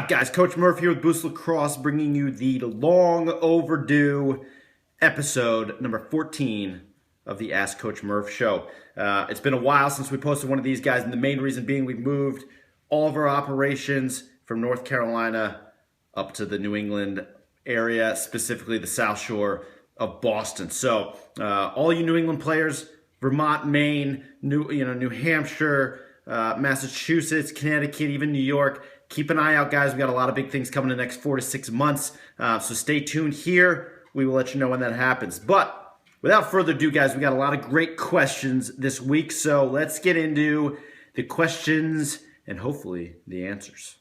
up, guys? Coach Murph here with Boost Lacrosse, bringing you the long overdue episode number 14 of the Ask Coach Murph show. It's been a while since we posted one of these, guys, and the main reason being we've moved all of our operations from North Carolina up to the New England area, specifically the South Shore of Boston. So all you New England players, Vermont, Maine, New Hampshire, Massachusetts, Connecticut, even New York, keep an eye out, guys. We got a lot of big things coming in the next 4 to 6 months. So stay tuned here. We will let you know when that happens. But without further ado, guys, we got a lot of great questions this week. So let's get into the questions and hopefully the answers.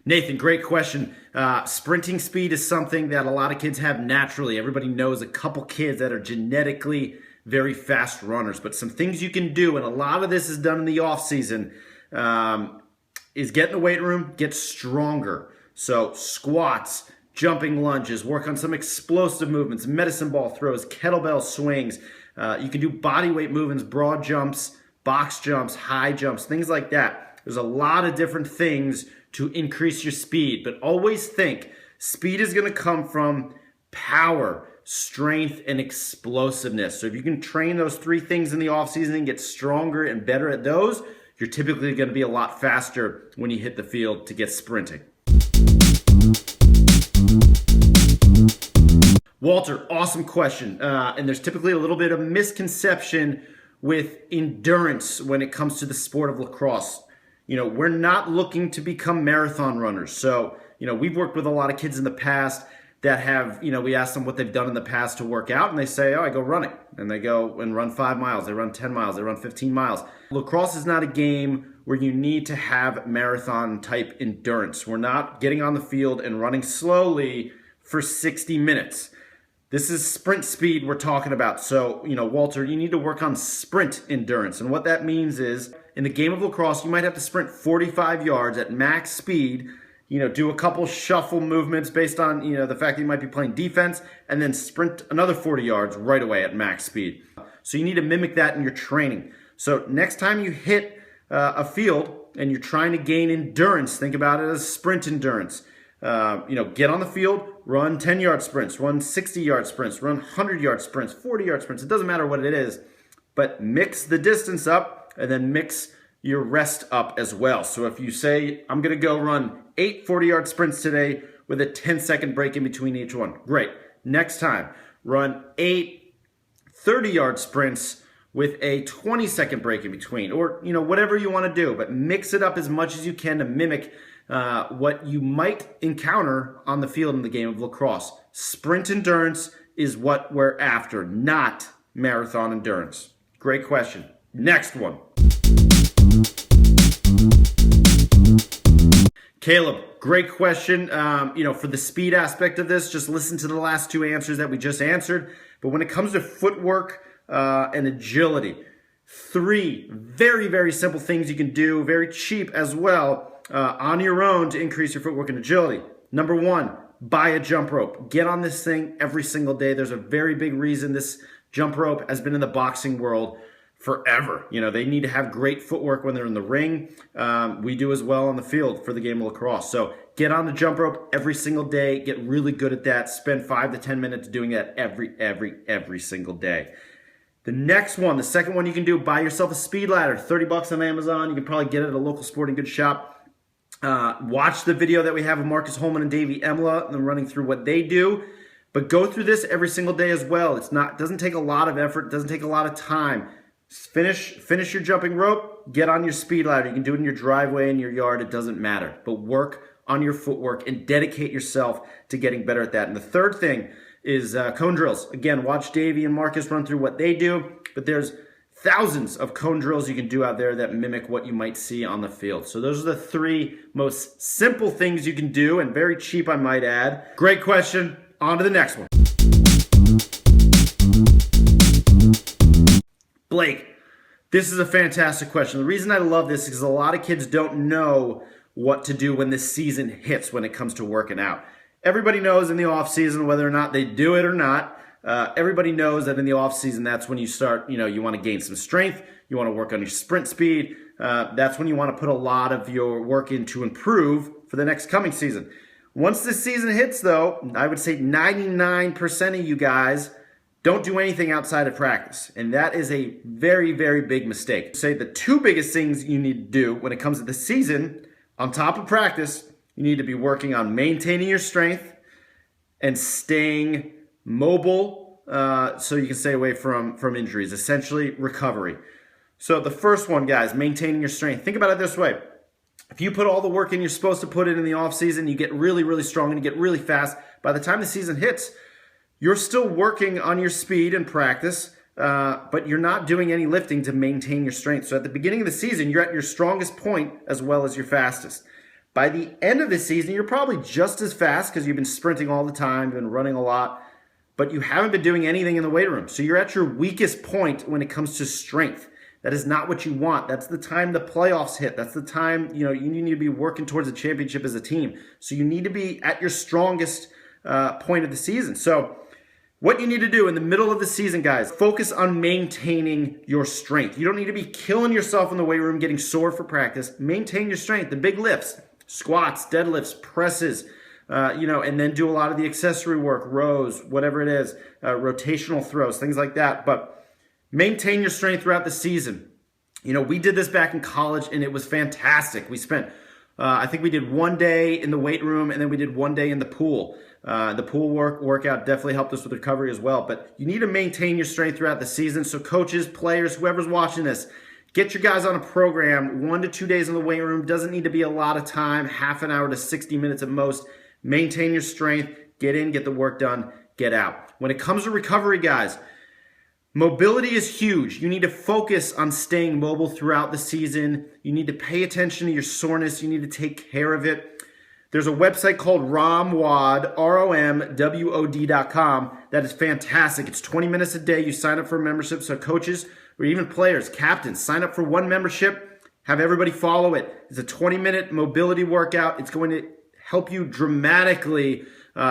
Nathan, great question. Sprinting speed is something that a lot of kids have naturally. Everybody knows a couple kids that are genetically very fast runners, but some things you can do, and a lot of this is done in the off season, is get in the weight room, get stronger. So squats, jumping lunges, work on some explosive movements, medicine ball throws, kettlebell swings. You can do body weight movements, broad jumps, box jumps, high jumps, things like that. There's a lot of different things to increase your speed, but always think speed is going to come from power, strength, and explosiveness. So if you can train those three things in the off season and get stronger and better at those, you're typically going to be a lot faster when you hit the field to get sprinting. Walter, awesome question. And there's typically a little bit of misconception with endurance when it comes to the sport of lacrosse. We're not looking to become marathon runners. So, we've worked with a lot of kids in the past that have, we ask them what they've done in the past to work out, and they say, I go running. And they go and run 5 miles, they run 10 miles, they run 15 miles. Lacrosse is not a game where you need to have marathon type endurance. We're not getting on the field and running slowly for 60 minutes. This is sprint speed we're talking about. So, Walter, you need to work on sprint endurance. And what that means is, in the game of lacrosse, you might have to sprint 45 yards at max speed, do a couple shuffle movements based on, the fact that you might be playing defense, and then sprint another 40 yards right away at max speed. So you need to mimic that in your training. So next time you hit a field and you're trying to gain endurance, think about it as sprint endurance. Get on the field, run 10-yard sprints, run 60-yard sprints, run 100-yard sprints, 40-yard sprints. It doesn't matter what it is, but mix the distance up and then mix your rest up as well. So if you say, I'm going to go run 8 40-yard sprints today with a 10-second break in between each one, great. Next time, run 8 30-yard sprints with a 20-second break in between, or whatever you want to do, but mix it up as much as you can to mimic what you might encounter on the field in the game of lacrosse. Sprint endurance is what we're after, not marathon endurance. Great question. Next one. Caleb, great question. For the speed aspect of this, just listen to the last 2 answers that we just answered. But when it comes to footwork and agility, 3 very, very simple things you can do, very cheap as well, on your own to increase your footwork and agility. Number 1, buy a jump rope. Get on this thing every single day. There's a very big reason this jump rope has been in the boxing world forever. They need to have great footwork when they're in the ring. We do as well on the field for the game of lacrosse. So get on the jump rope every single day. Get really good at that. Spend 5 to 10 minutes doing that every single day. The next one, the second one you can do, buy yourself a speed ladder. $30 on Amazon. You can probably get it at a local sporting goods shop. Watch the video that we have of Marcus Holman and Davey Emla and them running through what they do. But go through this every single day as well. It doesn't take a lot of effort. It doesn't take a lot of time. Finish your jumping rope, get on your speed ladder. You can do it in your driveway, in your yard, it doesn't matter. But work on your footwork and dedicate yourself to getting better at that. And the third thing is cone drills. Again, watch Davey and Marcus run through what they do, but there's thousands of cone drills you can do out there that mimic what you might see on the field. So those are the 3 most simple things you can do, and very cheap, I might add. Great question. On to the next one. Blake, this is a fantastic question. The reason I love this is because a lot of kids don't know what to do when the season hits when it comes to working out. Everybody knows in the off season, whether or not they do it or not, Everybody knows that in the off season, that's when you start, you want to gain some strength. You want to work on your sprint speed. That's when you want to put a lot of your work in to improve for the next coming season. Once this season hits, though, I would say 99% of you guys don't do anything outside of practice. And that is a very, very big mistake. Say the two biggest things you need to do when it comes to the season, on top of practice, you need to be working on maintaining your strength and staying mobile so you can stay away from injuries, essentially recovery. So the first one, guys, maintaining your strength. Think about it this way. If you put all the work in you're supposed to put in the offseason, you get really, really strong and you get really fast. By the time the season hits, you're still working on your speed and practice, but you're not doing any lifting to maintain your strength. So at the beginning of the season, you're at your strongest point as well as your fastest. By the end of the season, you're probably just as fast because you've been sprinting all the time, you've been running a lot, but you haven't been doing anything in the weight room. So you're at your weakest point when it comes to strength. That is not what you want. That's the time the playoffs hit. That's the time, you need to be working towards a championship as a team. So you need to be at your strongest point of the season. So what you need to do in the middle of the season, guys, focus on maintaining your strength. You don't need to be killing yourself in the weight room, getting sore for practice. Maintain your strength. The big lifts, squats, deadlifts, presses, and then do a lot of the accessory work, rows, whatever it is, rotational throws, things like that. But maintain your strength throughout the season. We did this back in college, and it was fantastic. We spent, I think we did one day in the weight room, and then we did one day in the pool. The pool workout definitely helped us with recovery as well. But you need to maintain your strength throughout the season. So coaches, players, whoever's watching this, get your guys on a program. 1 to 2 days in the weight room. Doesn't need to be a lot of time, half an hour to 60 minutes at most. Maintain your strength. Get in, get the work done, get out. When it comes to recovery, guys, mobility is huge. You need to focus on staying mobile throughout the season. You need to pay attention to your soreness. You need to take care of it. There's a website called ROMWOD, ROMWOD.com, that is fantastic. It's 20 minutes a day. You sign up for a membership. So coaches or even players, captains, sign up for one membership. Have everybody follow it. It's a 20-minute mobility workout. It's going to help you dramatically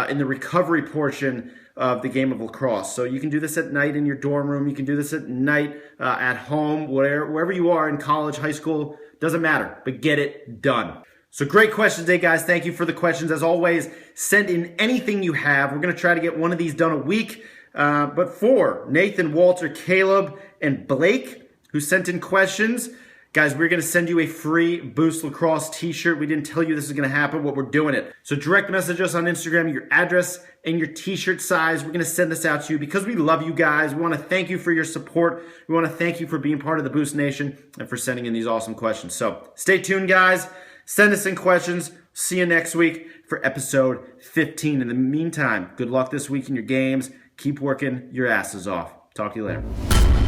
in the recovery portion of the game of lacrosse. So you can do this at night in your dorm room. You can do this at night at home, wherever you are in college, high school, doesn't matter, but get it done. So great questions today, guys. Thank you for the questions. As always, send in anything you have. We're going to try to get one of these done a week. But for Nathan, Walter, Caleb, and Blake, who sent in questions, guys, we're going to send you a free Boost Lacrosse t-shirt. We didn't tell you this is going to happen, but we're doing it. So direct message us on Instagram, your address and your t-shirt size. We're going to send this out to you because we love you guys. We want to thank you for your support. We want to thank you for being part of the Boost Nation and for sending in these awesome questions. So stay tuned, guys. Send us in questions. See you next week for episode 15. In the meantime, good luck this week in your games. Keep working your asses off. Talk to you later.